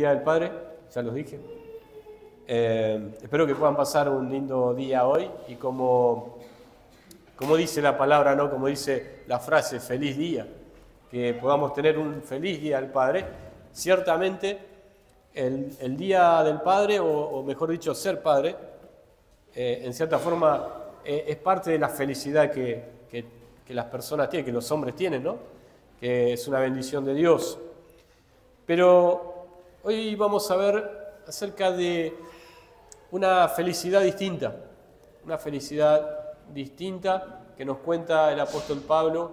Día del Padre, ya los dije. Espero que puedan pasar un lindo día hoy y como dice la palabra, ¿no? Como dice la frase, feliz día, que podamos tener un feliz Día del Padre. Ciertamente el Día del Padre, o mejor dicho, ser padre, en cierta forma es parte de la felicidad que las personas tienen, que los hombres tienen, ¿no? Que es una bendición de Dios. Pero hoy vamos a ver acerca de una felicidad distinta que nos cuenta el apóstol Pablo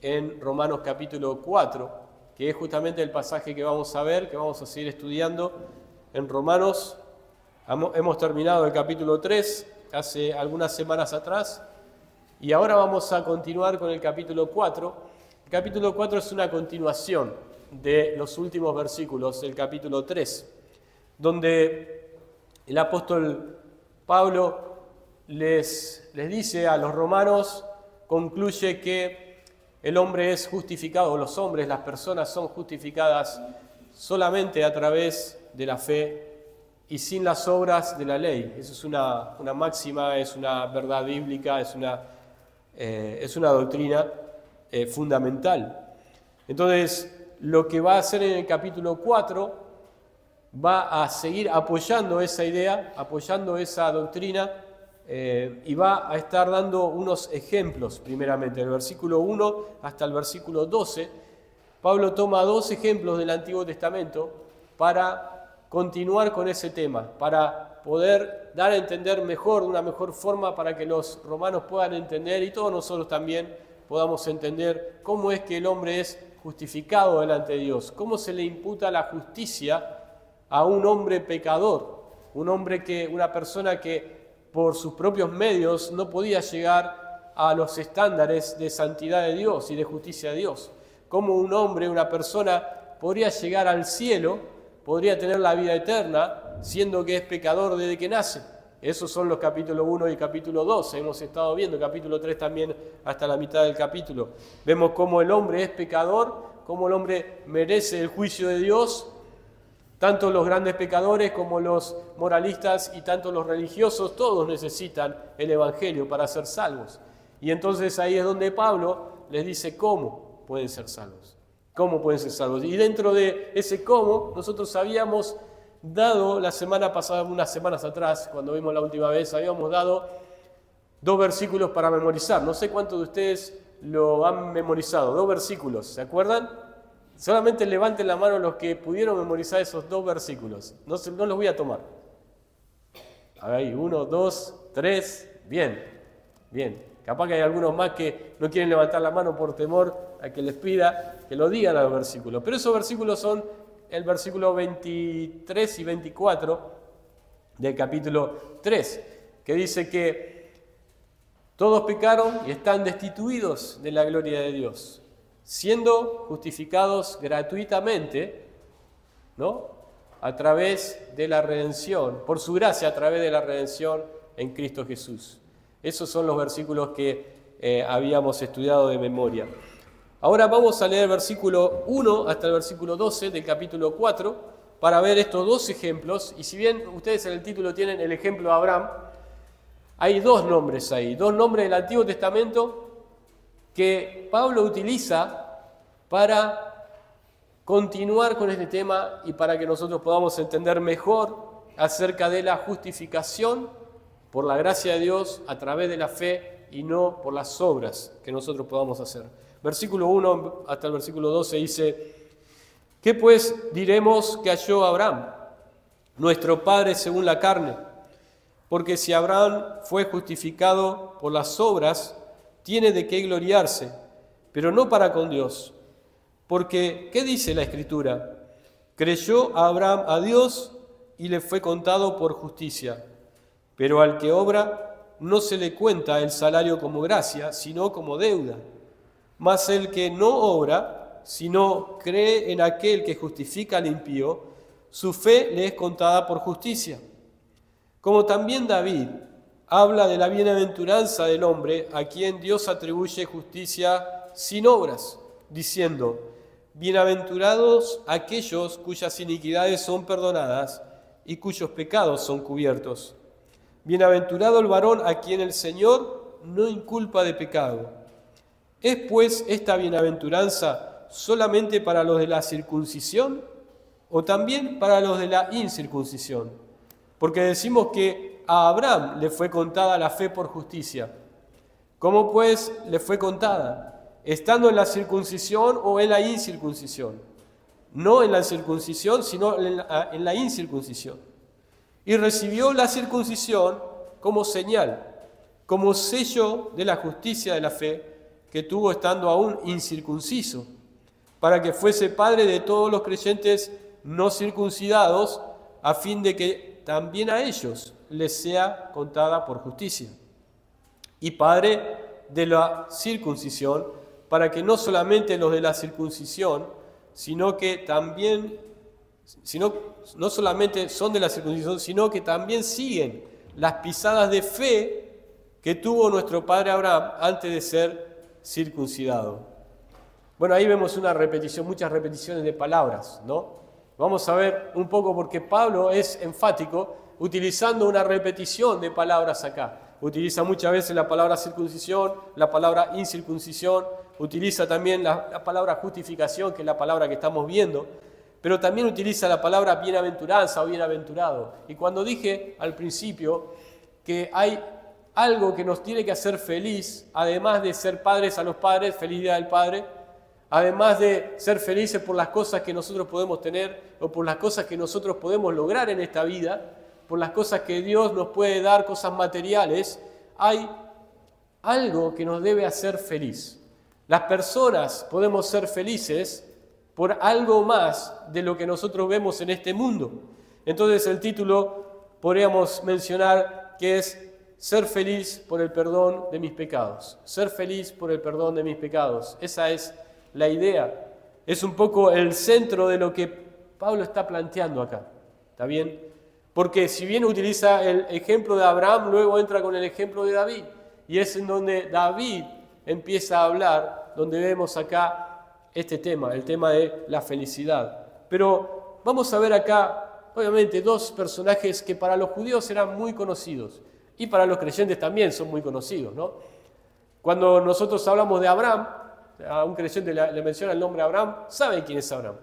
en Romanos capítulo 4, que es justamente el pasaje que vamos a ver, que vamos a seguir estudiando en Romanos. Hemos terminado el capítulo 3 hace algunas semanas atrás y ahora vamos a continuar con el capítulo 4. El capítulo 4 es una continuación de los últimos versículos del capítulo 3, donde el apóstol Pablo les dice a los romanos, concluye que el hombre es justificado, los hombres, las personas son justificadas solamente a través de la fe y sin las obras de la ley. Eso es una máxima, es una verdad bíblica, es una doctrina fundamental. Entonces, lo que va a hacer en el capítulo 4 va a seguir apoyando esa idea, apoyando esa doctrina y va a estar dando unos ejemplos, primeramente, del versículo 1 hasta el versículo 12. Pablo toma dos ejemplos del Antiguo Testamento para continuar con ese tema, para poder dar a entender mejor, de una mejor forma, para que los romanos puedan entender y todos nosotros también podamos entender cómo es que el hombre es justificado delante de Dios, cómo se le imputa la justicia a un hombre pecador, una persona que por sus propios medios no podía llegar a los estándares de santidad de Dios y de justicia de Dios. Cómo un hombre, una persona, podría llegar al cielo, podría tener la vida eterna, siendo que es pecador desde que nace. Esos son los capítulos 1 y capítulo 2, hemos estado viendo, capítulo 3 también hasta la mitad del capítulo. Vemos cómo el hombre es pecador, cómo el hombre merece el juicio de Dios. Tanto los grandes pecadores como los moralistas y tanto los religiosos, todos necesitan el Evangelio para ser salvos. Y entonces ahí es donde Pablo les dice cómo pueden ser salvos. ¿Cómo pueden ser salvos? Y dentro de ese cómo, nosotros habíamos dado la semana pasada, unas semanas atrás, cuando vimos la última vez, habíamos dado 2 versículos para memorizar. No sé cuántos de ustedes lo han memorizado, 2 versículos, ¿se acuerdan? Solamente levanten la mano los que pudieron memorizar esos 2 versículos. No los voy a tomar. Ahí, 1, 2, 3. Bien. Capaz que hay algunos más que no quieren levantar la mano por temor a que les pida que lo digan a los versículos. Pero esos versículos son el versículo 23 y 24 del capítulo 3, que dice que todos pecaron y están destituidos de la gloria de Dios, siendo justificados gratuitamente, ¿no? A través de la redención, por su gracia a través de la redención en Cristo Jesús. Esos son los versículos que habíamos estudiado de memoria. Ahora vamos a leer el versículo 1 hasta el versículo 12 del capítulo 4 para ver estos 2 ejemplos. Y si bien ustedes en el título tienen el ejemplo de Abraham, hay 2 nombres ahí, 2 nombres del Antiguo Testamento que Pablo utiliza para continuar con este tema y para que nosotros podamos entender mejor acerca de la justificación por la gracia de Dios a través de la fe y no por las obras que nosotros podamos hacer. Versículo 1 hasta el versículo 12 dice: ¿qué pues diremos que halló Abraham, nuestro padre según la carne? Porque si Abraham fue justificado por las obras, tiene de qué gloriarse, pero no para con Dios. Porque, ¿qué dice la Escritura? Creyó Abraham a Dios y le fue contado por justicia. Pero al que obra no se le cuenta el salario como gracia, sino como deuda. Mas el que no obra, sino cree en aquel que justifica al impío, su fe le es contada por justicia. Como también David habla de la bienaventuranza del hombre a quien Dios atribuye justicia sin obras, diciendo: bienaventurados aquellos cuyas iniquidades son perdonadas y cuyos pecados son cubiertos. Bienaventurado el varón a quien el Señor no inculpa de pecado. ¿Es pues esta bienaventuranza solamente para los de la circuncisión o también para los de la incircuncisión? Porque decimos que a Abraham le fue contada la fe por justicia. ¿Cómo pues le fue contada? ¿Estando en la circuncisión o en la incircuncisión? No en la circuncisión, sino en la incircuncisión. Y recibió la circuncisión como señal, como sello de la justicia de la fe que tuvo estando aún incircunciso, para que fuese padre de todos los creyentes no circuncidados, a fin de que también a ellos les sea contada por justicia. Y padre de la circuncisión, para que no solamente los de la circuncisión, sino que también, no solamente son de la circuncisión, sino que también siguen las pisadas de fe que tuvo nuestro padre Abraham antes de ser circuncidado. Bueno, ahí vemos una repetición, muchas repeticiones de palabras, ¿no? Vamos a ver un poco porque Pablo es enfático utilizando una repetición de palabras acá. Utiliza muchas veces la palabra circuncisión, la palabra incircuncisión, utiliza también la palabra justificación, que es la palabra que estamos viendo, pero también utiliza la palabra bienaventuranza o bienaventurado. Y cuando dije al principio que hay algo que nos tiene que hacer feliz, además de ser padres a los padres, feliz día del Padre, además de ser felices por las cosas que nosotros podemos tener o por las cosas que nosotros podemos lograr en esta vida, por las cosas que Dios nos puede dar, cosas materiales, hay algo que nos debe hacer feliz. Las personas podemos ser felices por algo más de lo que nosotros vemos en este mundo. Entonces el título podríamos mencionar que es ser feliz por el perdón de mis pecados. Ser feliz por el perdón de mis pecados. Esa es la idea. Es un poco el centro de lo que Pablo está planteando acá. ¿Está bien? Porque si bien utiliza el ejemplo de Abraham, luego entra con el ejemplo de David. Y es en donde David empieza a hablar, donde vemos acá este tema, el tema de la felicidad. Pero vamos a ver acá, obviamente, dos personajes que para los judíos eran muy conocidos. Y para los creyentes también son muy conocidos, ¿no? Cuando nosotros hablamos de Abraham, a un creyente le menciona el nombre de Abraham, saben quién es Abraham.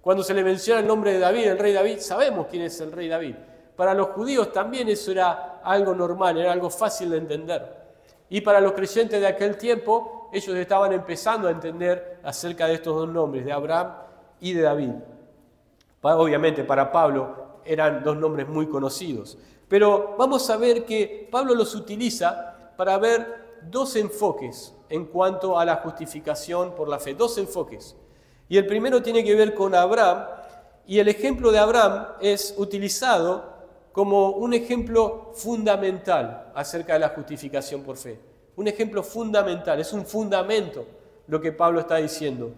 Cuando se le menciona el nombre de David, el rey David, sabemos quién es el rey David. Para los judíos también eso era algo normal, era algo fácil de entender. Y para los creyentes de aquel tiempo, ellos estaban empezando a entender acerca de estos dos nombres, de Abraham y de David. Obviamente para Pablo eran dos nombres muy conocidos. Pero vamos a ver que Pablo los utiliza para ver dos enfoques en cuanto a la justificación por la fe. Dos enfoques. Y el primero tiene que ver con Abraham, y el ejemplo de Abraham es utilizado como un ejemplo fundamental acerca de la justificación por fe. Un ejemplo fundamental, es un fundamento lo que Pablo está diciendo.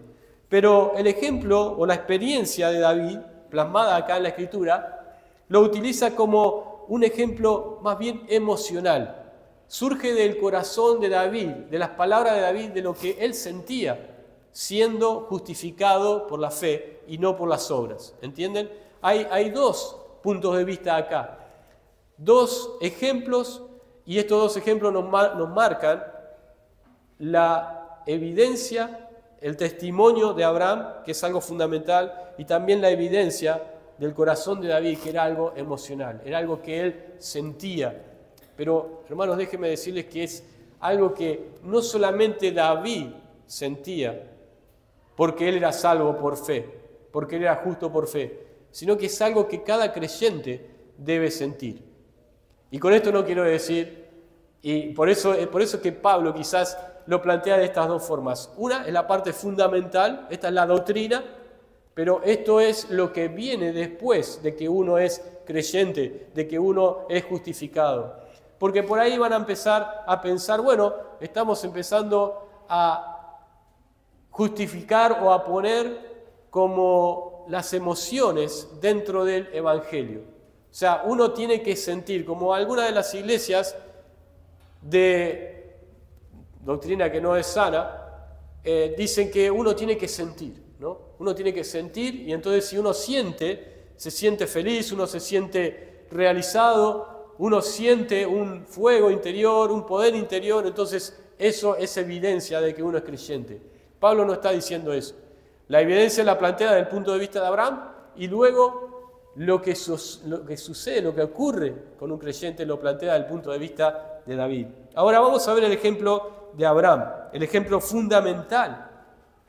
Pero el ejemplo o la experiencia de David, plasmada acá en la Escritura, lo utiliza como un ejemplo más bien emocional. Surge del corazón de David, de las palabras de David, de lo que él sentía siendo justificado por la fe y no por las obras. ¿Entienden? Hay dos puntos de vista acá. Dos ejemplos, y estos dos ejemplos nos marcan la evidencia, el testimonio de Abraham, que es algo fundamental, y también la evidencia del corazón de David, que era algo emocional, era algo que él sentía. Pero, hermanos, déjenme decirles que es algo que no solamente David sentía, porque él era salvo por fe, porque él era justo por fe, sino que es algo que cada creyente debe sentir. Y con esto no quiero decir, y por eso que Pablo quizás lo plantea de estas dos formas. Una es la parte fundamental, esta es la doctrina, pero esto es lo que viene después de que uno es creyente, de que uno es justificado. Porque por ahí van a empezar a pensar, bueno, estamos empezando a justificar o a poner como las emociones dentro del Evangelio. O sea, uno tiene que sentir, como algunas de las iglesias de doctrina que no es sana, dicen que uno tiene que sentir. ¿no? Uno tiene que sentir, y entonces si uno siente, se siente feliz, uno se siente realizado, uno siente un fuego interior, un poder interior, entonces eso es evidencia de que uno es creyente. Pablo no está diciendo eso. La evidencia la plantea desde el punto de vista de Abraham, y luego lo que sucede, lo que ocurre con un creyente, lo plantea desde el punto de vista de David. Ahora vamos a ver el ejemplo de Abraham, el ejemplo fundamental,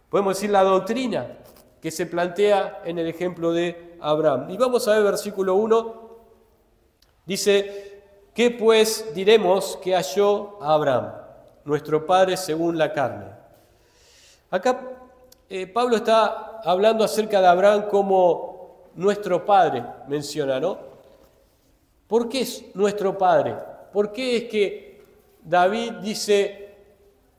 podemos decir la doctrina que se plantea en el ejemplo de Abraham. Y vamos a ver versículo 1, dice, ¿qué pues diremos que halló a Abraham, nuestro padre según la carne? Acá Pablo está hablando acerca de Abraham como nuestro padre, menciona, ¿no? ¿Por qué es nuestro padre? ¿Por qué es que David dice,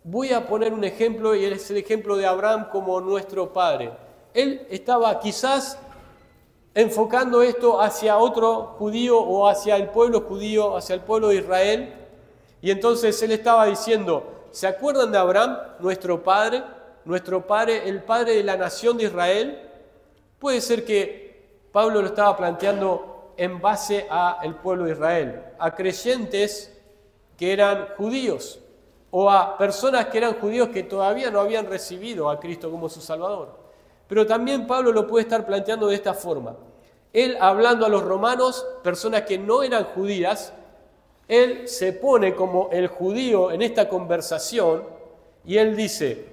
voy a poner un ejemplo y es el ejemplo de Abraham como nuestro padre? Él estaba quizás enfocando esto hacia otro judío o hacia el pueblo judío, hacia el pueblo de Israel, y entonces él estaba diciendo, ¿se acuerdan de Abraham, nuestro padre, el padre de la nación de Israel? Puede ser que Pablo lo estaba planteando en base al pueblo de Israel, a creyentes que eran judíos, o a personas que eran judíos que todavía no habían recibido a Cristo como su Salvador. Pero también Pablo lo puede estar planteando de esta forma. Él hablando a los romanos, personas que no eran judías, él se pone como el judío en esta conversación y él dice,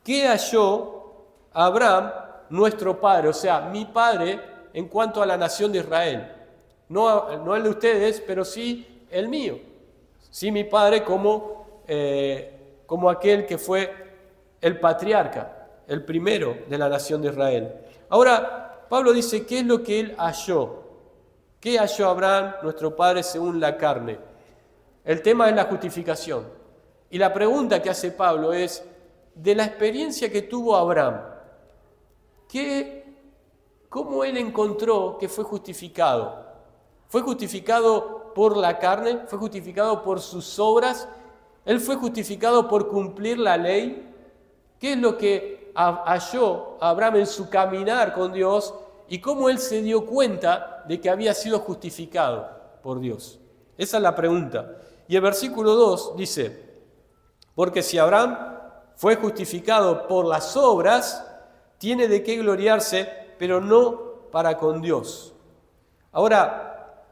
¿qué halló Abraham, nuestro padre? O sea, mi padre en cuanto a la nación de Israel. No el de ustedes, pero sí el mío. Sí, mi padre como aquel que fue el patriarca, el primero de la nación de Israel. Ahora, Pablo dice, ¿qué es lo que él halló? ¿Qué halló Abraham, nuestro padre, según la carne? El tema es la justificación. Y la pregunta que hace Pablo es, de la experiencia que tuvo Abraham, ¿cómo él encontró que fue justificado? ¿Fue justificado por la carne? ¿Fue justificado por sus obras? ¿Él fue justificado por cumplir la ley? ¿Qué es lo que halló Abraham en su caminar con Dios y cómo él se dio cuenta de que había sido justificado por Dios? Esa es la pregunta. Y el versículo 2 dice, porque si Abraham fue justificado por las obras, tiene de qué gloriarse, pero no para con Dios. Ahora,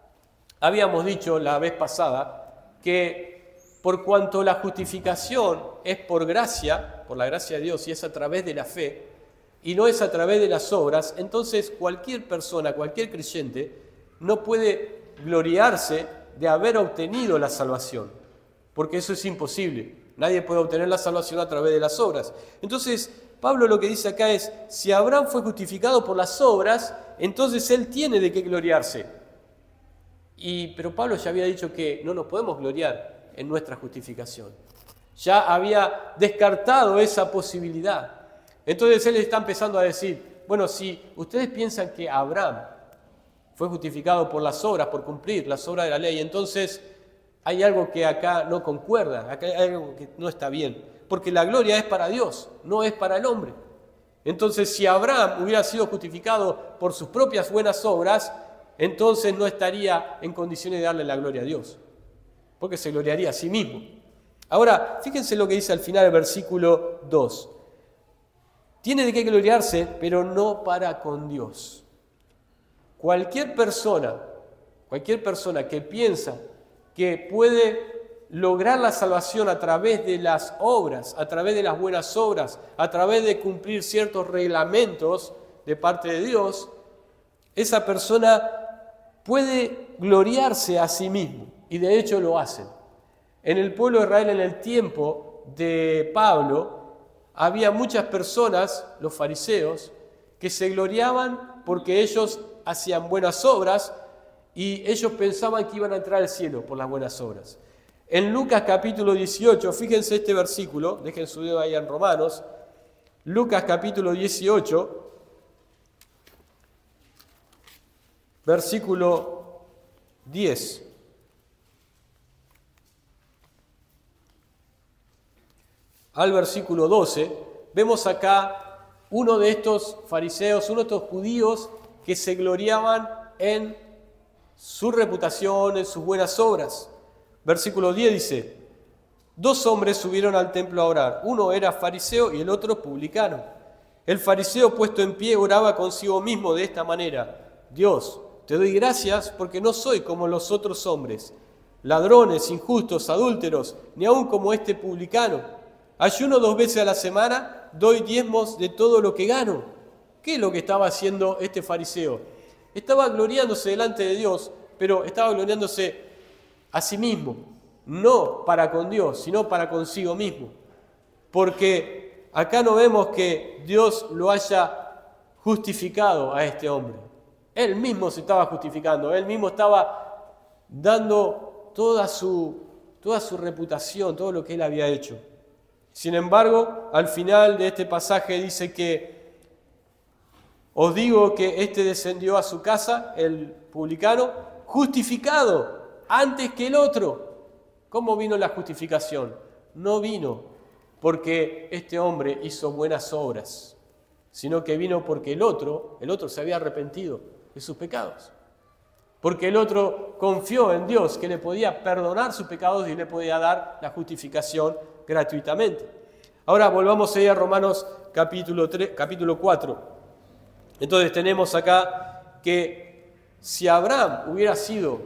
habíamos dicho la vez pasada que por cuanto la justificación es por gracia, por la gracia de Dios, y es a través de la fe, y no es a través de las obras, entonces cualquier persona, cualquier creyente, no puede gloriarse de haber obtenido la salvación, porque eso es imposible. Nadie puede obtener la salvación a través de las obras. Entonces, Pablo lo que dice acá es, si Abraham fue justificado por las obras, entonces él tiene de qué gloriarse. Pero Pablo ya había dicho que no nos podemos gloriar en nuestra justificación. Ya había descartado esa posibilidad. Entonces él está empezando a decir, bueno, si ustedes piensan que Abraham fue justificado por las obras, por cumplir las obras de la ley, entonces hay algo que acá no concuerda, acá hay algo que no está bien, porque la gloria es para Dios, no es para el hombre. Entonces, si Abraham hubiera sido justificado por sus propias buenas obras, entonces no estaría en condiciones de darle la gloria a Dios, porque se gloriaría a sí mismo. Ahora, fíjense lo que dice al final del versículo 2. Tiene de qué gloriarse, pero no para con Dios. Cualquier persona que piensa que puede lograr la salvación a través de las obras, a través de las buenas obras, a través de cumplir ciertos reglamentos de parte de Dios, esa persona puede gloriarse a sí mismo, y de hecho lo hacen. En el pueblo de Israel, en el tiempo de Pablo, había muchas personas, los fariseos, que se gloriaban porque ellos hacían buenas obras y ellos pensaban que iban a entrar al cielo por las buenas obras. En Lucas capítulo 18, fíjense este versículo, dejen su dedo ahí en Romanos, Lucas capítulo 18, versículo 10. Al versículo 12, vemos acá uno de estos fariseos, uno de estos judíos que se gloriaban en su reputación, en sus buenas obras. Versículo 10 dice: 2 hombres subieron al templo a orar, uno era fariseo y el otro publicano. El fariseo, puesto en pie, oraba consigo mismo de esta manera: Dios, te doy gracias porque no soy como los otros hombres, ladrones, injustos, adúlteros, ni aun como este publicano. Ayuno 2 veces a la semana, doy diezmos de todo lo que gano. ¿Qué es lo que estaba haciendo este fariseo? Estaba gloriándose delante de Dios, pero estaba gloriándose a sí mismo, no para con Dios, sino para consigo mismo. Porque acá no vemos que Dios lo haya justificado a este hombre. Él mismo se estaba justificando, él mismo estaba dando toda su reputación, todo lo que él había hecho. Sin embargo, al final de este pasaje dice que os digo que este descendió a su casa, el publicano, justificado antes que el otro. ¿Cómo vino la justificación? No vino porque este hombre hizo buenas obras, sino que vino porque el otro se había arrepentido de sus pecados. Porque el otro confió en Dios, que le podía perdonar sus pecados y le podía dar la justificación gratuitamente. Ahora volvamos a ir a Romanos capítulo 4. Entonces tenemos acá que si Abraham hubiera sido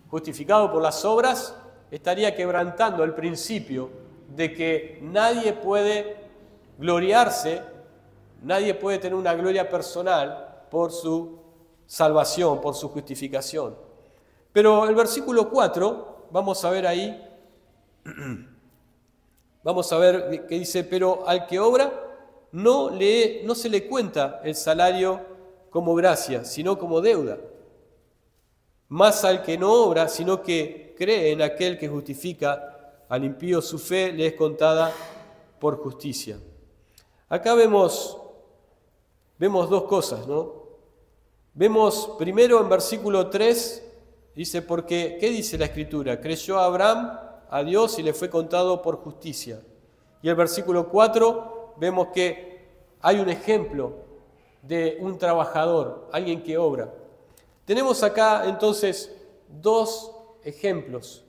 justificado por las obras, estaría quebrantando el principio de que nadie puede gloriarse, nadie puede tener una gloria personal por su salvación, por su justificación. Pero el versículo 4, vamos a ver ahí, vamos a ver que dice: pero al que obra no se le cuenta el salario como gracia, sino como deuda. Más al que no obra, sino que cree en aquel que justifica al impío, su fe le es contada por justicia. Acá vemos 2 cosas, ¿no? Vemos primero en versículo 3, dice, porque, ¿qué dice la Escritura? Creyó Abraham a Dios y le fue contado por justicia. Y el versículo 4 vemos que hay un ejemplo de un trabajador, alguien que obra. Tenemos acá entonces 2 ejemplos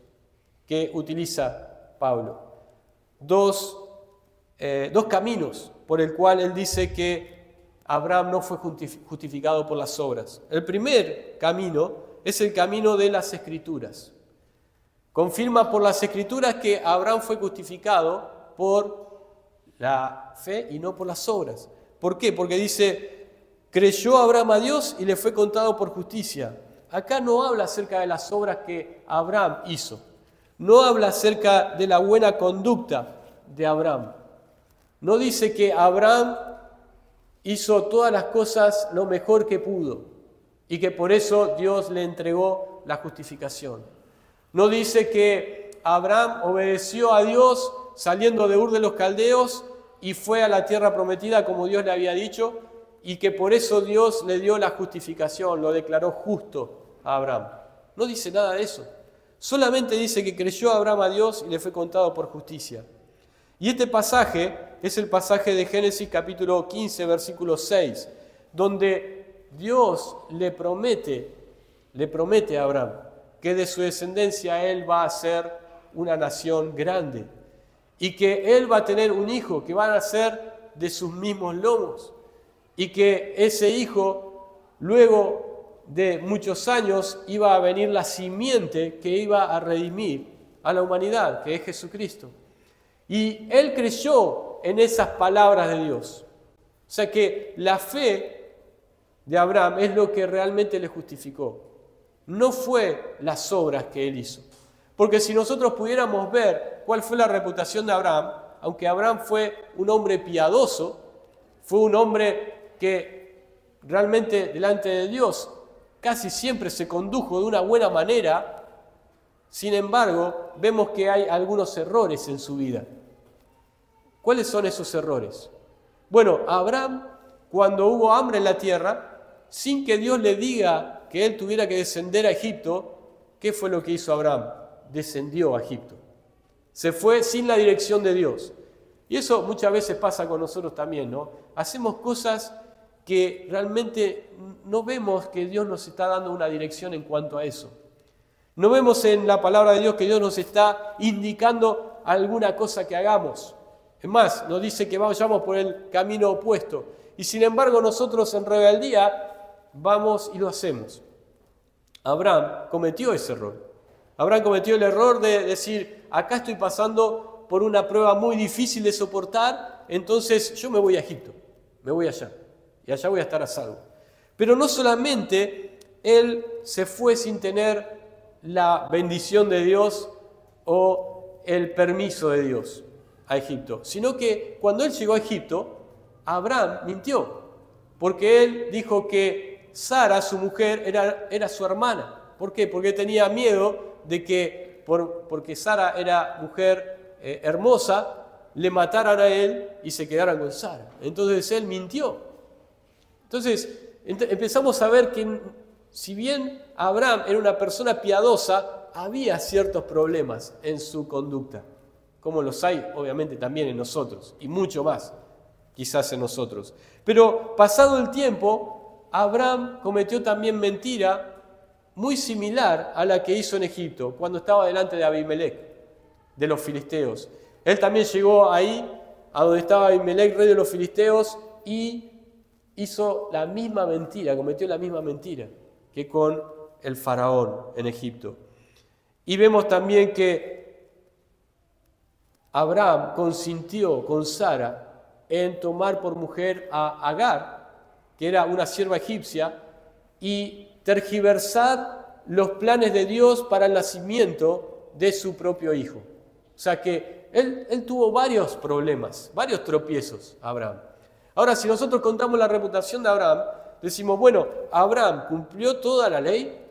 que utiliza Pablo, 2 caminos por el cual él dice que Abraham no fue justificado por las obras. El primer camino es el camino de las Escrituras. Confirma por las Escrituras que Abraham fue justificado por la fe y no por las obras. ¿Por qué? Porque dice: creyó Abraham a Dios y le fue contado por justicia. Acá no habla acerca de las obras que Abraham hizo. No habla acerca de la buena conducta de Abraham. No dice que Abraham hizo todas las cosas lo mejor que pudo y que por eso Dios le entregó la justificación. No dice que Abraham obedeció a Dios saliendo de Ur de los Caldeos y fue a la tierra prometida como Dios le había dicho, y que por eso Dios le dio la justificación, lo declaró justo a Abraham. No dice nada de eso. Solamente dice que creyó Abraham a Dios y le fue contado por justicia. Y este pasaje es el pasaje de Génesis capítulo 15, versículo 6, donde Dios le promete a Abraham que de su descendencia él va a ser una nación grande y que él va a tener un hijo que va a nacer de sus mismos lomos y que ese hijo, luego de muchos años, iba a venir la simiente que iba a redimir a la humanidad, que es Jesucristo. Y él creyó en esas palabras de Dios. O sea que la fe de Abraham es lo que realmente le justificó. No fue las obras que él hizo. Porque si nosotros pudiéramos ver cuál fue la reputación de Abraham, aunque Abraham fue un hombre piadoso, fue un hombre que realmente delante de Dios casi siempre se condujo de una buena manera, sin embargo, vemos que hay algunos errores en su vida. ¿Cuáles son esos errores? Bueno, Abraham, cuando hubo hambre en la tierra, sin que Dios le diga que él tuviera que descender a Egipto, ¿qué fue lo que hizo Abraham? Descendió a Egipto. Se fue sin la dirección de Dios. Y eso muchas veces pasa con nosotros también, ¿no? Hacemos cosas que realmente no vemos que Dios nos está dando una dirección en cuanto a eso. No vemos en la palabra de Dios que Dios nos está indicando alguna cosa que hagamos. Es más, nos dice que vayamos por el camino opuesto. Y sin embargo nosotros en rebeldía vamos y lo hacemos. Abraham cometió ese error. Abraham cometió el error de decir, acá estoy pasando por una prueba muy difícil de soportar, entonces yo me voy a Egipto, me voy allá, y allá voy a estar a salvo. Pero no solamente él se fue sin tener la bendición de Dios o el permiso de Dios a Egipto, sino que cuando él llegó a Egipto, Abraham mintió, porque él dijo que Sara, su mujer, era su hermana. ¿Por qué? Porque tenía miedo de que, porque Sara era mujer hermosa, le mataran a él y se quedaran con Sara. Entonces él mintió. Entonces empezamos a ver que si bien Abraham era una persona piadosa, había ciertos problemas en su conducta, como los hay obviamente también en nosotros, y mucho más quizás en nosotros. Pero pasado el tiempo, Abraham cometió también mentira muy similar a la que hizo en Egipto, cuando estaba delante de Abimelech, de los filisteos. Él también llegó ahí, a donde estaba Abimelech, rey de los filisteos, y hizo la misma mentira, cometió la misma mentira que con el faraón en Egipto. Y vemos también que Abraham consintió con Sara en tomar por mujer a Agar, que era una sierva egipcia, y tergiversar los planes de Dios para el nacimiento de su propio hijo. O sea que él tuvo varios problemas, varios tropiezos, Abraham. Ahora, si nosotros contamos la reputación de Abraham, decimos, bueno, Abraham cumplió toda la ley,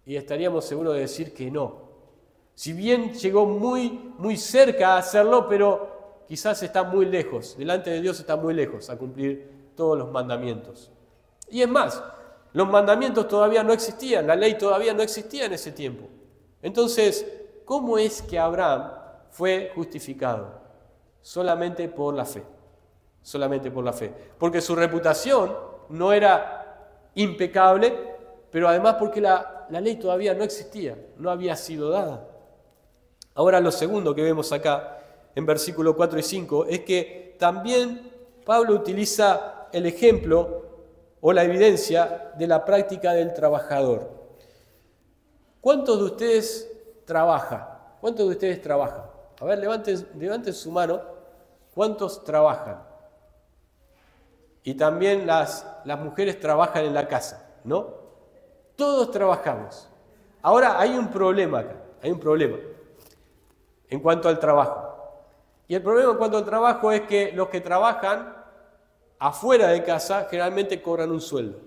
y estaríamos seguros de decir que no. Si bien llegó muy cerca a hacerlo, pero quizás está muy lejos, delante de Dios está muy lejos a cumplir todos los mandamientos. Y es más, los mandamientos todavía no existían, la ley todavía no existía en ese tiempo. Entonces, ¿cómo es que Abraham fue justificado? Solamente por la fe. Solamente por la fe. Porque su reputación no era impecable, pero además porque la ley todavía no existía, no había sido dada. Ahora lo segundo que vemos acá en versículos 4 y 5 es que también Pablo utiliza el ejemplo o la evidencia de la práctica del trabajador. ¿Cuántos de ustedes trabajan? ¿Cuántos de ustedes trabajan? A ver, levanten su mano. ¿Cuántos trabajan? Y también las mujeres trabajan en la casa, ¿no? Todos trabajamos. Ahora hay un problema acá, hay un problema en cuanto al trabajo. Y el problema en cuanto al trabajo es que los que trabajan afuera de casa generalmente cobran un sueldo.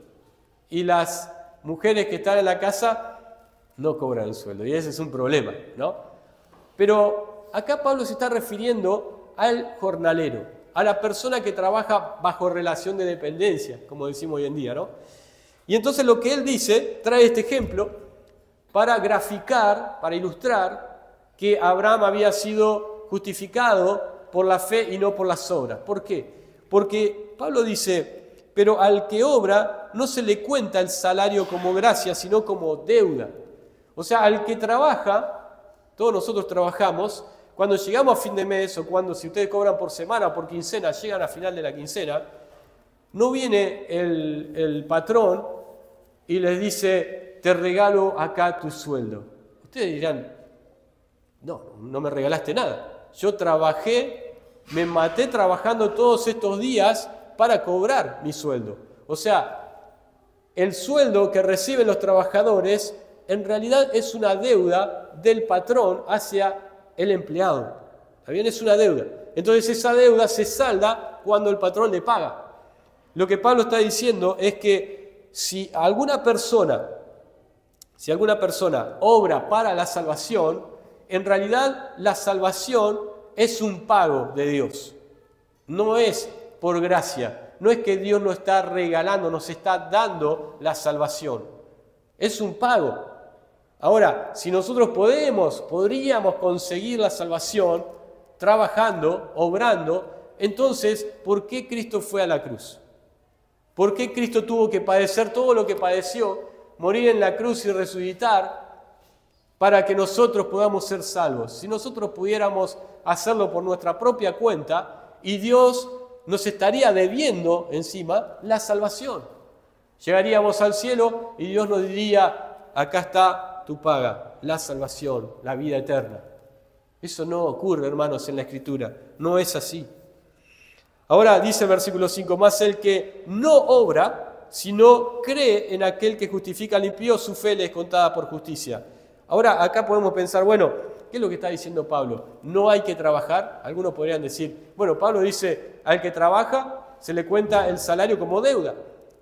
Y las mujeres que están en la casa no cobran un sueldo. Y ese es un problema, ¿no? Pero acá Pablo se está refiriendo al jornalero, a la persona que trabaja bajo relación de dependencia, como decimos hoy en día, ¿no? Y entonces lo que él dice, trae este ejemplo para graficar, para ilustrar que Abraham había sido justificado por la fe y no por las obras. ¿Por qué? Porque Pablo dice, pero al que obra no se le cuenta el salario como gracia, sino como deuda. O sea, al que trabaja, todos nosotros trabajamos, cuando llegamos a fin de mes o cuando si ustedes cobran por semana o por quincena, llegan a final de la quincena, no viene el patrón y les dice, te regalo acá tu sueldo. Ustedes dirán, no me regalaste nada. Yo trabajé, me maté trabajando todos estos días para cobrar mi sueldo. O sea, el sueldo que reciben los trabajadores en realidad es una deuda del patrón hacia el empleado. ¿Está bien? Es una deuda. Entonces esa deuda se salda cuando el patrón le paga. Lo que Pablo está diciendo es que si alguna persona obra para la salvación, en realidad la salvación es un pago de Dios. No es por gracia. No es que Dios nos está regalando, nos está dando la salvación. Es un pago. Ahora, si nosotros podríamos conseguir la salvación, trabajando, obrando, entonces, ¿por qué Cristo fue a la cruz? ¿Por qué Cristo tuvo que padecer todo lo que padeció, morir en la cruz y resucitar para que nosotros podamos ser salvos? Si nosotros pudiéramos hacerlo por nuestra propia cuenta, y Dios nos estaría debiendo encima la salvación. Llegaríamos al cielo y Dios nos diría, acá está tu paga, la salvación, la vida eterna. Eso no ocurre, hermanos, en la Escritura, no es así. Ahora dice el versículo 5, más el que no obra, sino cree en aquel que justifica al impío, su fe le es contada por justicia. Ahora acá podemos pensar, bueno, ¿qué es lo que está diciendo Pablo? ¿No hay que trabajar? Algunos podrían decir, bueno, Pablo dice, al que trabaja se le cuenta el salario como deuda,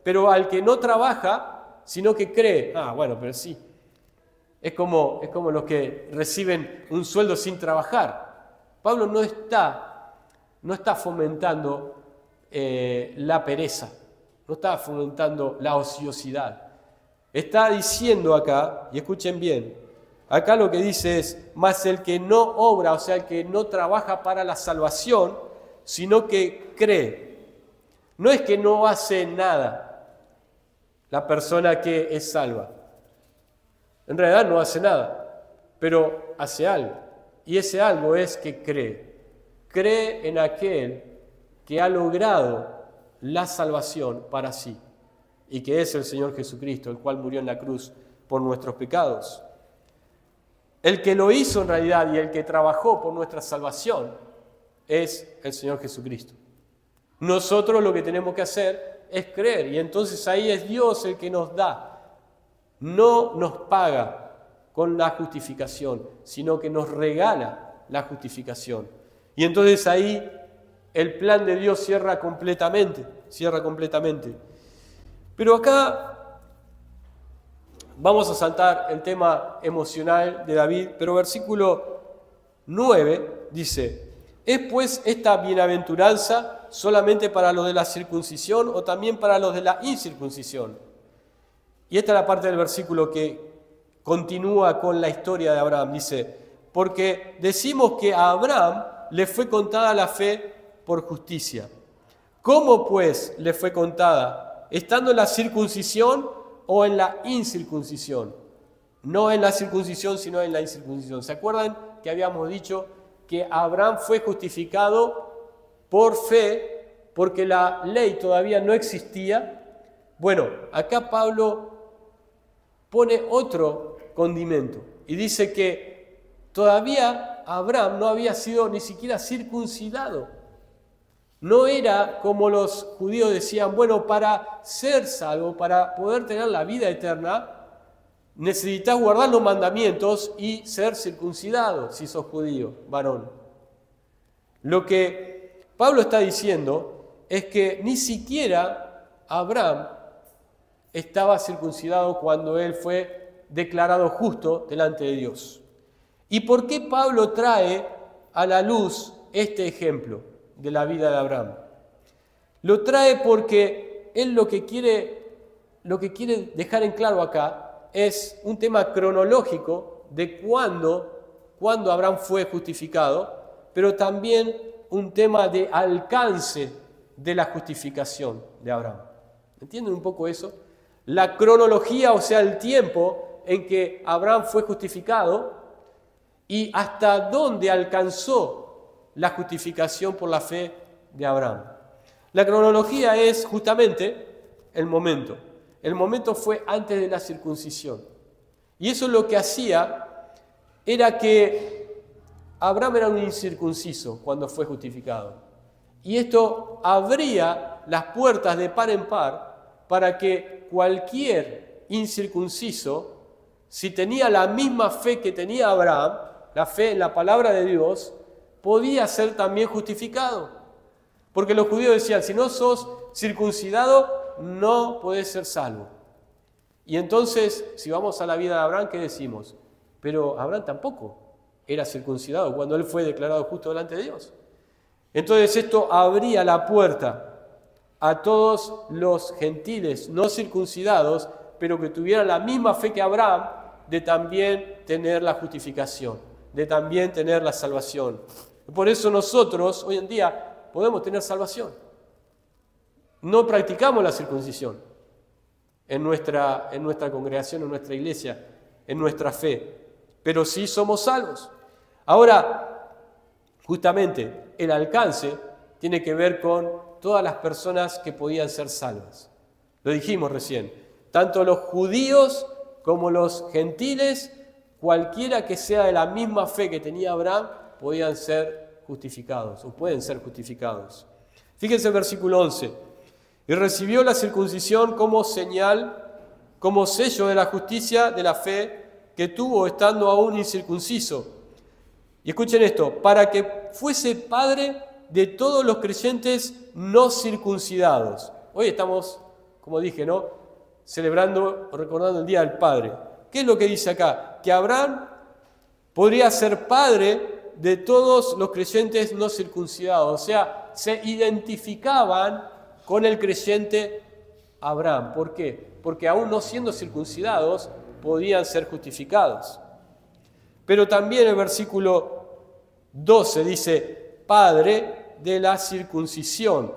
pero al que no trabaja, sino que cree, bueno, pero sí, es como los que reciben un sueldo sin trabajar. Pablo no está fomentando la pereza, no está fomentando la ociosidad. Está diciendo acá, y escuchen bien, acá lo que dice es, más el que no obra, o sea, el que no trabaja para la salvación, sino que cree. No es que no hace nada la persona que es salva. En realidad no hace nada, pero hace algo. Y ese algo es que cree. Cree en aquel que ha logrado la salvación para sí, y que es el Señor Jesucristo, el cual murió en la cruz por nuestros pecados. El que lo hizo en realidad y el que trabajó por nuestra salvación es el Señor Jesucristo. Nosotros lo que tenemos que hacer es creer, y entonces ahí es Dios el que nos da. No nos paga con la justificación, sino que nos regala la justificación. Y entonces ahí el plan de Dios cierra completamente. Pero acá vamos a saltar el tema emocional de David, pero versículo 9 dice, ¿es pues esta bienaventuranza solamente para los de la circuncisión o también para los de la incircuncisión? Y esta es la parte del versículo que continúa con la historia de Abraham. Dice, porque decimos que a Abraham le fue contada la fe por justicia. ¿Cómo pues le fue contada? ¿Estando en la circuncisión o en la incircuncisión? No en la circuncisión, sino en la incircuncisión. ¿Se acuerdan que habíamos dicho que Abraham fue justificado por fe porque la ley todavía no existía? Bueno, acá Pablo pone otro condimento y dice que todavía Abraham no había sido ni siquiera circuncidado. No era como los judíos decían, bueno, para ser salvo, para poder tener la vida eterna, necesitas guardar los mandamientos y ser circuncidado si sos judío, varón. Lo que Pablo está diciendo es que ni siquiera Abraham estaba circuncidado cuando él fue declarado justo delante de Dios. ¿Y por qué Pablo trae a la luz este ejemplo de la vida de Abraham? Lo trae porque él lo que quiere dejar en claro acá es un tema cronológico de cuándo Abraham fue justificado, pero también un tema de alcance de la justificación de Abraham. ¿Entienden un poco eso? La cronología, o sea, el tiempo en que Abraham fue justificado y hasta dónde alcanzó la justificación por la fe de Abraham. La cronología es justamente el momento. El momento fue antes de la circuncisión. Y eso lo que hacía era que Abraham era un incircunciso cuando fue justificado. Y esto abría las puertas de par en par para que cualquier incircunciso, si tenía la misma fe que tenía Abraham, la fe en la palabra de Dios, podía ser también justificado. Porque los judíos decían, si no sos circuncidado, no podés ser salvo. Y entonces, si vamos a la vida de Abraham, ¿qué decimos? Pero Abraham tampoco era circuncidado cuando él fue declarado justo delante de Dios. Entonces esto abría la puerta a todos los gentiles no circuncidados, pero que tuvieran la misma fe que Abraham, de también tener la justificación, de también tener la salvación. Por eso nosotros hoy en día podemos tener salvación. No practicamos la circuncisión en nuestra congregación, en nuestra iglesia, en nuestra fe, pero sí somos salvos. Ahora, justamente, el alcance tiene que ver con todas las personas que podían ser salvas. Lo dijimos recién, tanto los judíos como los gentiles, cualquiera que sea de la misma fe que tenía Abraham, podían ser justificados, o pueden ser justificados. Fíjense el versículo 11. Y recibió la circuncisión como señal, como sello de la justicia de la fe que tuvo estando aún incircunciso. Y escuchen esto, para que fuese padre de todos los creyentes no circuncidados. Hoy estamos, como dije, ¿no?, celebrando o recordando el Día del Padre. ¿Qué es lo que dice acá? Que Abraham podría ser padre de todos los creyentes no circuncidados. O sea, se identificaban con el creyente Abraham. ¿Por qué? Porque aún no siendo circuncidados, podían ser justificados. Pero también el versículo 12 dice, padre de la circuncisión. O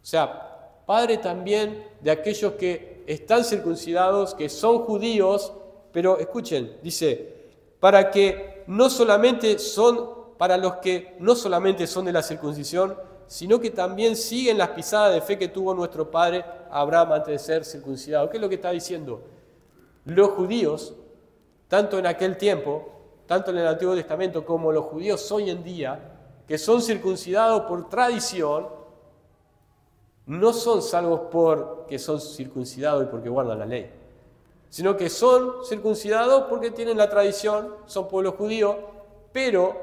sea, padre también de aquellos que están circuncidados, que son judíos, pero escuchen, dice, para que no solamente son, para los que no solamente son de la circuncisión, sino que también siguen las pisadas de fe que tuvo nuestro padre Abraham antes de ser circuncidado. ¿Qué es lo que está diciendo? Los judíos, tanto en aquel tiempo, tanto en el Antiguo Testamento, como los judíos hoy en día, que son circuncidados por tradición, no son salvos porque son circuncidados y porque guardan la ley, sino que son circuncidados porque tienen la tradición, son pueblo judío, pero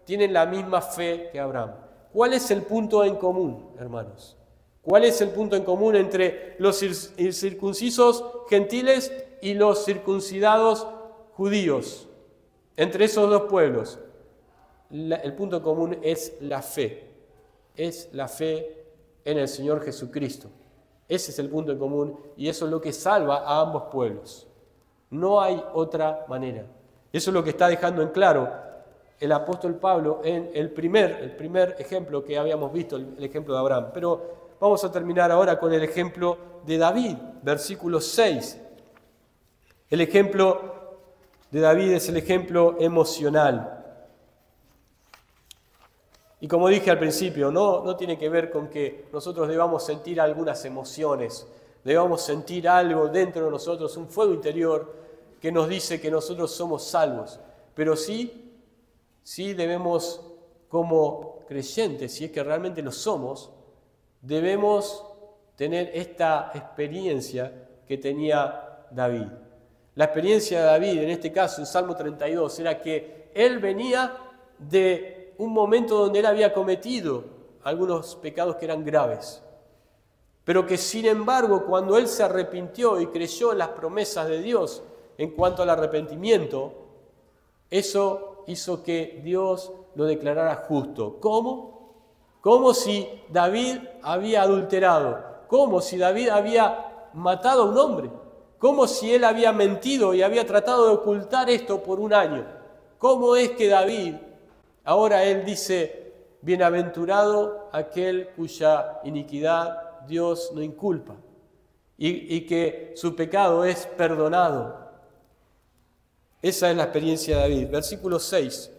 tienen la misma fe que Abraham. ¿Cuál es el punto en común, hermanos? ¿Cuál es el punto en común entre los circuncisos gentiles y los circuncidados judíos? Entre esos dos pueblos, el punto en común es la fe. Es la fe en el Señor Jesucristo. Ese es el punto en común y eso es lo que salva a ambos pueblos. No hay otra manera. Eso es lo que está dejando en claro el apóstol Pablo en el primer ejemplo que habíamos visto, el ejemplo de Abraham. Pero vamos a terminar ahora con el ejemplo de David, versículo 6. El ejemplo de David es el ejemplo emocional. Y como dije al principio, no tiene que ver con que nosotros debamos sentir algunas emociones, debamos sentir algo dentro de nosotros, un fuego interior que nos dice que nosotros somos salvos. Pero sí debemos, como creyentes, si es que realmente lo somos, debemos tener esta experiencia que tenía David. La experiencia de David, en este caso, en Salmo 32, era que él venía de un momento donde él había cometido algunos pecados que eran graves, pero que sin embargo, cuando él se arrepintió y creyó en las promesas de Dios en cuanto al arrepentimiento, eso hizo que Dios lo declarara justo. ¿Cómo? Como si David había adulterado, como si David había matado a un hombre, como si él había mentido y había tratado de ocultar esto por un año. ¿Cómo es que David, ahora él dice, bienaventurado aquel cuya iniquidad Dios no inculpa y que su pecado es perdonado? Esa es la experiencia de David. Versículo 6.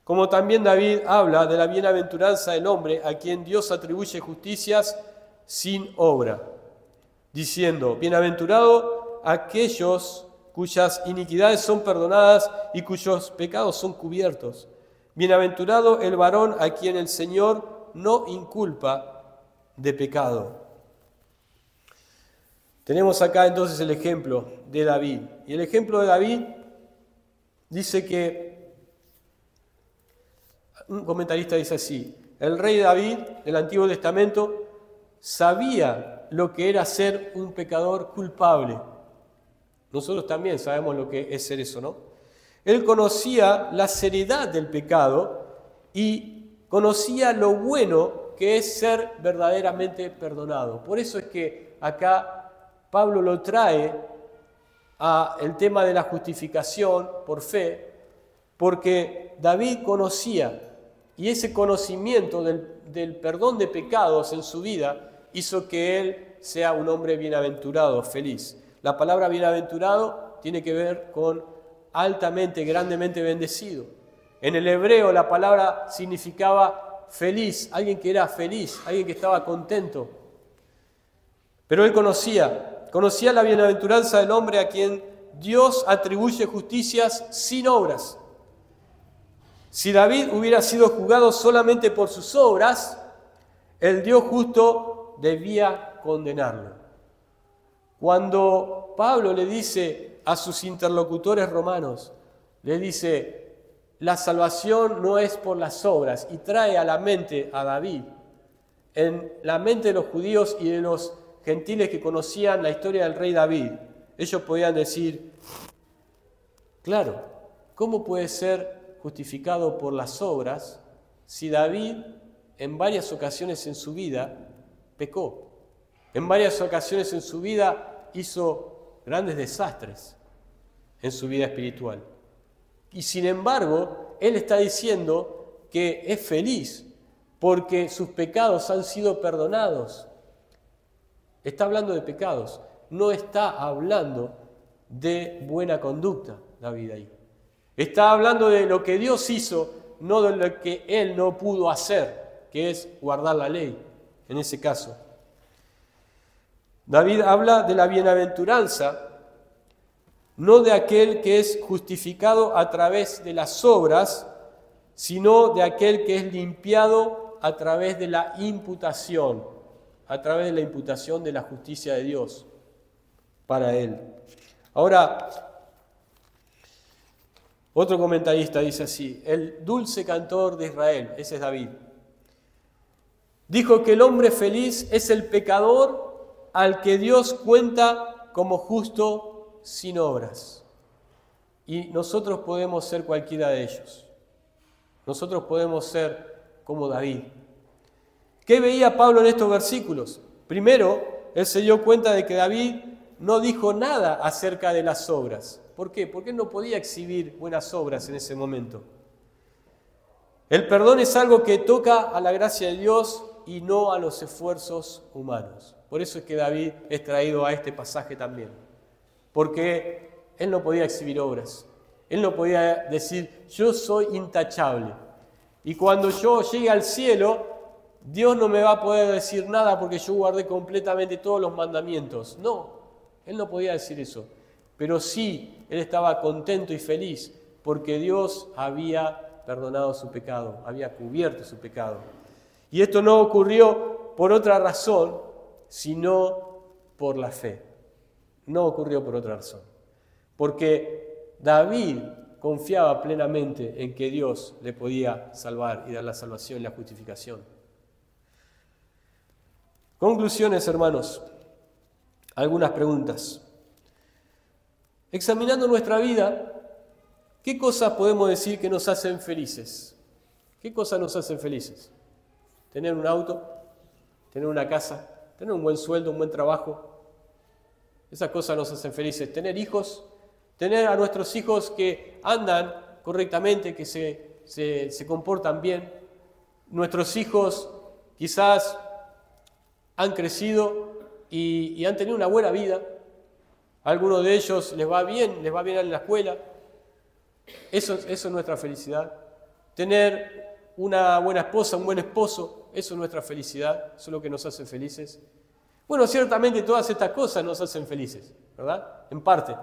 Como también David habla de la bienaventuranza del hombre a quien Dios atribuye justicias sin obra, diciendo, bienaventurado aquellos cuyas iniquidades son perdonadas y cuyos pecados son cubiertos. Bienaventurado el varón a quien el Señor no inculpa de pecado. Tenemos acá entonces el ejemplo de David. Y el ejemplo de David dice que, un comentarista dice así, el rey David del Antiguo Testamento sabía lo que era ser un pecador culpable. Nosotros también sabemos lo que es ser eso, ¿no? Él conocía la seriedad del pecado y conocía lo bueno que es ser verdaderamente perdonado. Por eso es que acá Pablo lo trae al tema de la justificación por fe, porque David conocía Y ese conocimiento del perdón de pecados en su vida hizo que él sea un hombre bienaventurado, feliz. La palabra bienaventurado tiene que ver con altamente, grandemente bendecido. En el hebreo la palabra significaba feliz, alguien que era feliz, alguien que estaba contento. Pero él conocía la bienaventuranza del hombre a quien Dios atribuye justicias sin obras. Si David hubiera sido juzgado solamente por sus obras, el Dios justo debía condenarlo. Cuando Pablo le dice a sus interlocutores romanos, le dice, la salvación no es por las obras, y trae a la mente a David, en la mente de los judíos y de los gentiles que conocían la historia del rey David, ellos podían decir, claro, ¿cómo puede ser justificado por las obras si David en varias ocasiones en su vida pecó? En varias ocasiones en su vida hizo grandes desastres en su vida espiritual. Y sin embargo, él está diciendo que es feliz porque sus pecados han sido perdonados. Está hablando de pecados, no está hablando de buena conducta, David ahí. Está hablando de lo que Dios hizo, no de lo que él no pudo hacer, que es guardar la ley, en ese caso. David habla de la bienaventuranza, no de aquel que es justificado a través de las obras, sino de aquel que es limpiado a través de la imputación, de la justicia de Dios para él. Ahora, otro comentarista dice así, el dulce cantor de Israel, ese es David, dijo que el hombre feliz es el pecador al que Dios cuenta como justo sin obras. Y nosotros podemos ser cualquiera de ellos. Nosotros podemos ser como David. ¿Qué veía Pablo en estos versículos? Primero, él se dio cuenta de que David no dijo nada acerca de las obras. ¿Por qué? Porque él no podía exhibir buenas obras en ese momento. El perdón es algo que toca a la gracia de Dios y no a los esfuerzos humanos. Por eso es que David es traído a este pasaje también. Porque él no podía exhibir obras. Él no podía decir, yo soy intachable. Y cuando yo llegue al cielo, Dios no me va a poder decir nada porque yo guardé completamente todos los mandamientos. No, él no podía decir eso. Pero sí, él estaba contento y feliz porque Dios había perdonado su pecado, había cubierto su pecado. Y esto no ocurrió por otra razón, sino por la fe. No ocurrió por otra razón. Porque David confiaba plenamente en que Dios le podía salvar y dar la salvación y la justificación. Conclusiones, hermanos. Algunas preguntas. Examinando nuestra vida, ¿qué cosas podemos decir que nos hacen felices? ¿Qué cosas nos hacen felices? Tener un auto, tener una casa, tener un buen sueldo, un buen trabajo. Esas cosas nos hacen felices. Tener hijos, tener a nuestros hijos que andan correctamente, que se comportan bien. Nuestros hijos quizás han crecido y han tenido una buena vida. A algunos de ellos les va bien en la escuela. Eso es nuestra felicidad. Tener una buena esposa, un buen esposo, eso es nuestra felicidad, eso es lo que nos hace felices. Bueno, ciertamente todas estas cosas nos hacen felices, ¿verdad? En parte.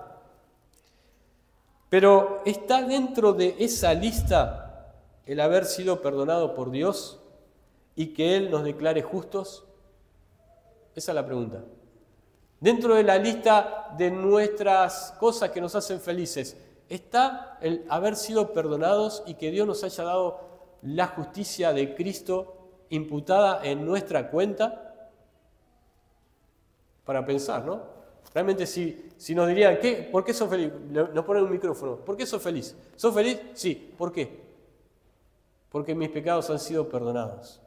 Pero ¿está dentro de esa lista el haber sido perdonado por Dios y que Él nos declare justos? Esa es la pregunta. Dentro de la lista de nuestras cosas que nos hacen felices, ¿está el haber sido perdonados y que Dios nos haya dado la justicia de Cristo imputada en nuestra cuenta? Para pensar, ¿no? Realmente si nos dirían, ¿por qué sos feliz? Nos ponen un micrófono. ¿Por qué sos feliz? ¿Sos feliz? Sí. ¿Por qué? Porque mis pecados han sido perdonados.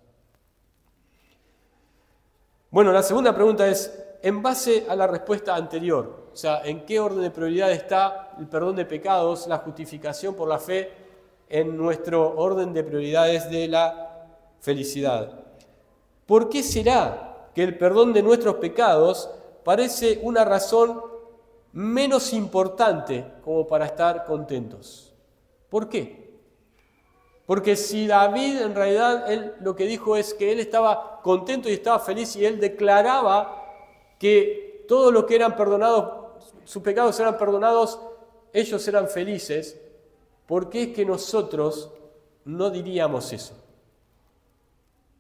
Bueno, la segunda pregunta es, en base a la respuesta anterior, o sea, ¿en qué orden de prioridad está el perdón de pecados, la justificación por la fe en nuestro orden de prioridades de la felicidad. ¿Por qué será que el perdón de nuestros pecados parece una razón menos importante como para estar contentos? ¿Por qué? Porque si David en realidad él lo que dijo es que él estaba contento y estaba feliz y él declaraba que todos los que eran perdonados, sus pecados eran perdonados, ellos eran felices, ¿por qué es que nosotros no diríamos eso?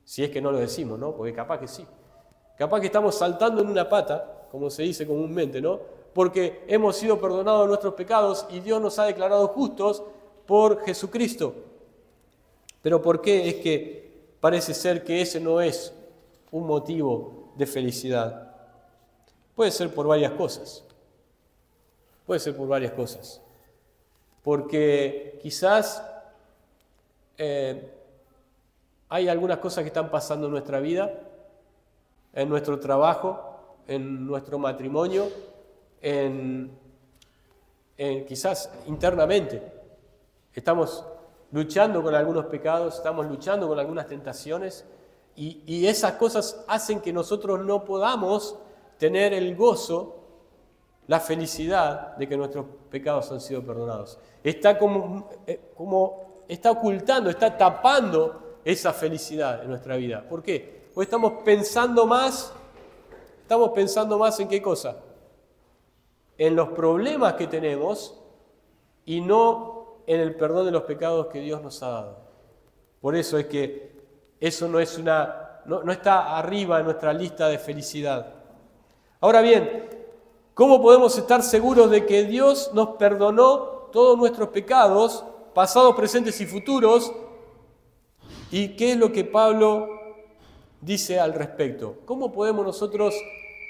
Si es que no lo decimos, ¿no? Porque capaz que sí. Capaz que estamos saltando en una pata, como se dice comúnmente, ¿no? Porque hemos sido perdonados de nuestros pecados y Dios nos ha declarado justos por Jesucristo. Pero ¿por qué es que parece ser que ese no es un motivo de felicidad? Puede ser por varias cosas. Puede ser por varias cosas. Porque quizás hay algunas cosas que están pasando en nuestra vida, en nuestro trabajo, en nuestro matrimonio, quizás internamente. Estamos luchando con algunos pecados, estamos luchando con algunas tentaciones y esas cosas hacen que nosotros no podamos tener el gozo, la felicidad de que nuestros pecados han sido perdonados. Está está ocultando, está tapando esa felicidad en nuestra vida. ¿Por qué? Porque estamos pensando más en qué cosa, en los problemas que tenemos y no en el perdón de los pecados que Dios nos ha dado. Por eso es que eso no está arriba en nuestra lista de felicidad. Ahora bien, ¿cómo podemos estar seguros de que Dios nos perdonó todos nuestros pecados, pasados, presentes y futuros? ¿Y qué es lo que Pablo dice al respecto? ¿Cómo podemos nosotros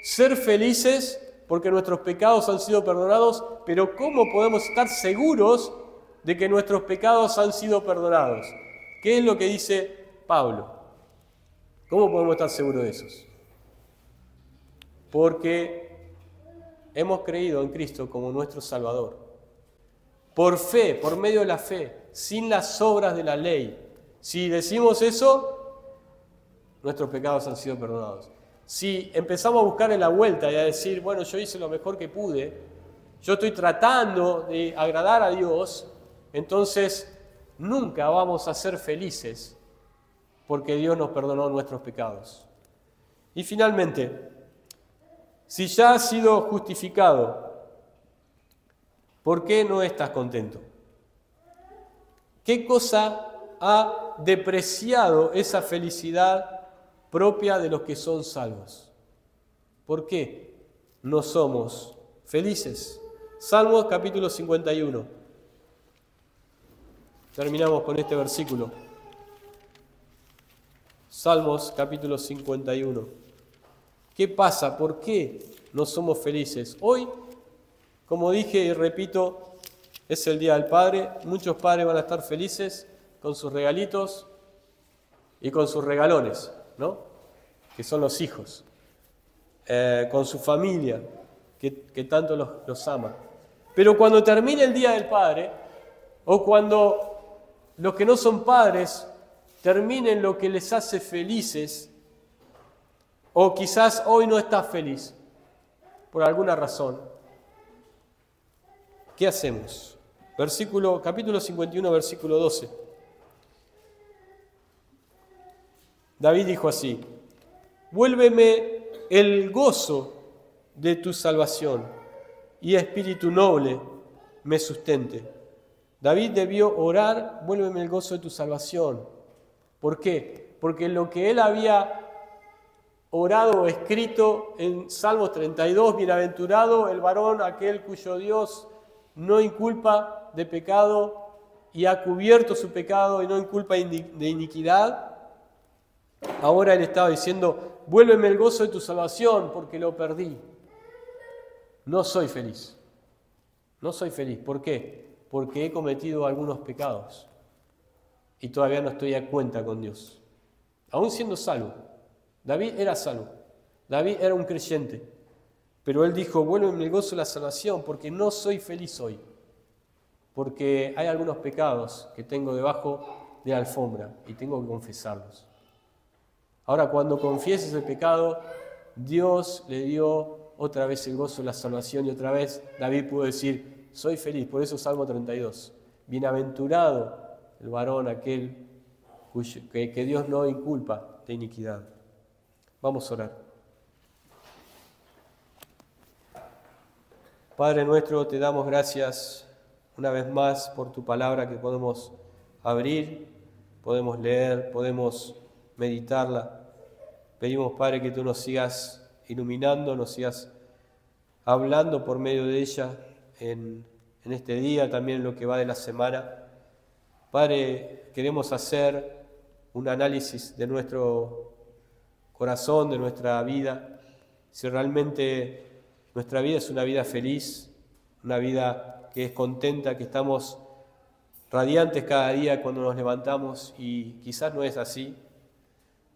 ser felices porque nuestros pecados han sido perdonados, pero cómo podemos estar seguros de que nuestros pecados han sido perdonados? ¿Qué es lo que dice Pablo? ¿Cómo podemos estar seguros de eso? Porque hemos creído en Cristo como nuestro Salvador. Por fe, por medio de la fe, sin las obras de la ley. Si decimos eso, nuestros pecados han sido perdonados. Si empezamos a buscar en la vuelta y a decir, bueno, yo hice lo mejor que pude, yo estoy tratando de agradar a Dios, entonces nunca vamos a ser felices porque Dios nos perdonó nuestros pecados. Y finalmente, si ya has sido justificado, ¿por qué no estás contento? ¿Qué cosa ha depreciado esa felicidad propia de los que son salvos? ¿Por qué no somos felices? Salmos capítulo 51. Terminamos con este versículo. Salmos capítulo 51. ¿Qué pasa? ¿Por qué no somos felices? Hoy, como dije y repito, es el Día del Padre. Muchos padres van a estar felices con sus regalitos y con sus regalones, ¿no? Que son los hijos. Con su familia, que tanto los ama. Pero cuando termine el Día del Padre, o cuando los que no son padres terminen lo que les hace felices, o quizás hoy no estás feliz, por alguna razón, ¿qué hacemos? Capítulo 51, versículo 12. David dijo así: vuélveme el gozo de tu salvación y espíritu noble me sustente. David debió orar: vuélveme el gozo de tu salvación. ¿Por qué? Porque lo que él había orado o escrito en Salmos 32, bienaventurado el varón aquel cuyo Dios no inculpa de pecado y ha cubierto su pecado y no inculpa de iniquidad. Ahora él estaba diciendo: vuélveme el gozo de tu salvación porque lo perdí. No soy feliz. No soy feliz. ¿Por qué? Porque he cometido algunos pecados y todavía no estoy a cuenta con Dios. Aún siendo salvo. David era salvo. David era un creyente. Pero él dijo: vuélveme el gozo de la salvación porque no soy feliz hoy. porque hay algunos pecados que tengo debajo de la alfombra y tengo que confesarlos. Ahora, cuando confieses el pecado, Dios le dio otra vez el gozo de la salvación y otra vez David pudo decir, soy feliz. Por eso Salmo 32, bienaventurado el varón aquel que Dios no inculpa de iniquidad. Vamos a orar. Padre nuestro, te damos gracias una vez más por tu palabra que podemos abrir, podemos leer, podemos meditarla. Pedimos, Padre, que tú nos sigas iluminando, nos sigas hablando por medio de ella en este día, también en lo que va de la semana. Padre, queremos hacer un análisis de nuestro corazón, de nuestra vida, si realmente nuestra vida es una vida feliz, una vida que es contenta, que estamos radiantes cada día cuando nos levantamos, y quizás no es así.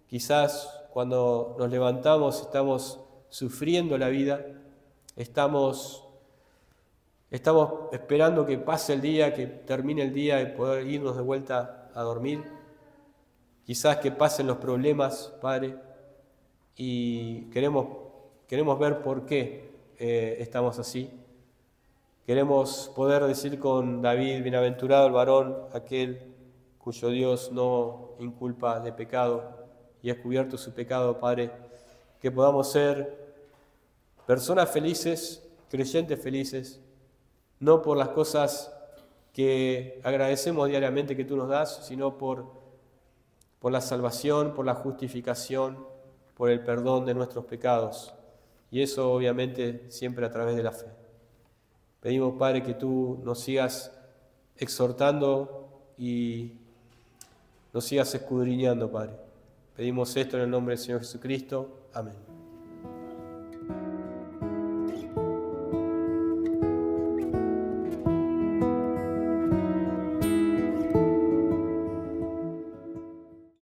Quizás cuando nos levantamos estamos sufriendo la vida, estamos esperando que pase el día, que termine el día y poder irnos de vuelta a dormir. Quizás que pasen los problemas, Padre, y queremos ver por qué estamos así. Queremos poder decir con David, bienaventurado el varón, aquel cuyo Dios no inculpa de pecado y ha cubierto su pecado, Padre, que podamos ser personas felices, creyentes felices, no por las cosas que agradecemos diariamente que tú nos das, sino por la salvación, por la justificación, por el perdón de nuestros pecados. Y eso obviamente siempre a través de la fe. Pedimos, Padre, que tú nos sigas exhortando y nos sigas escudriñando, Padre. Pedimos esto en el nombre del Señor Jesucristo. Amén.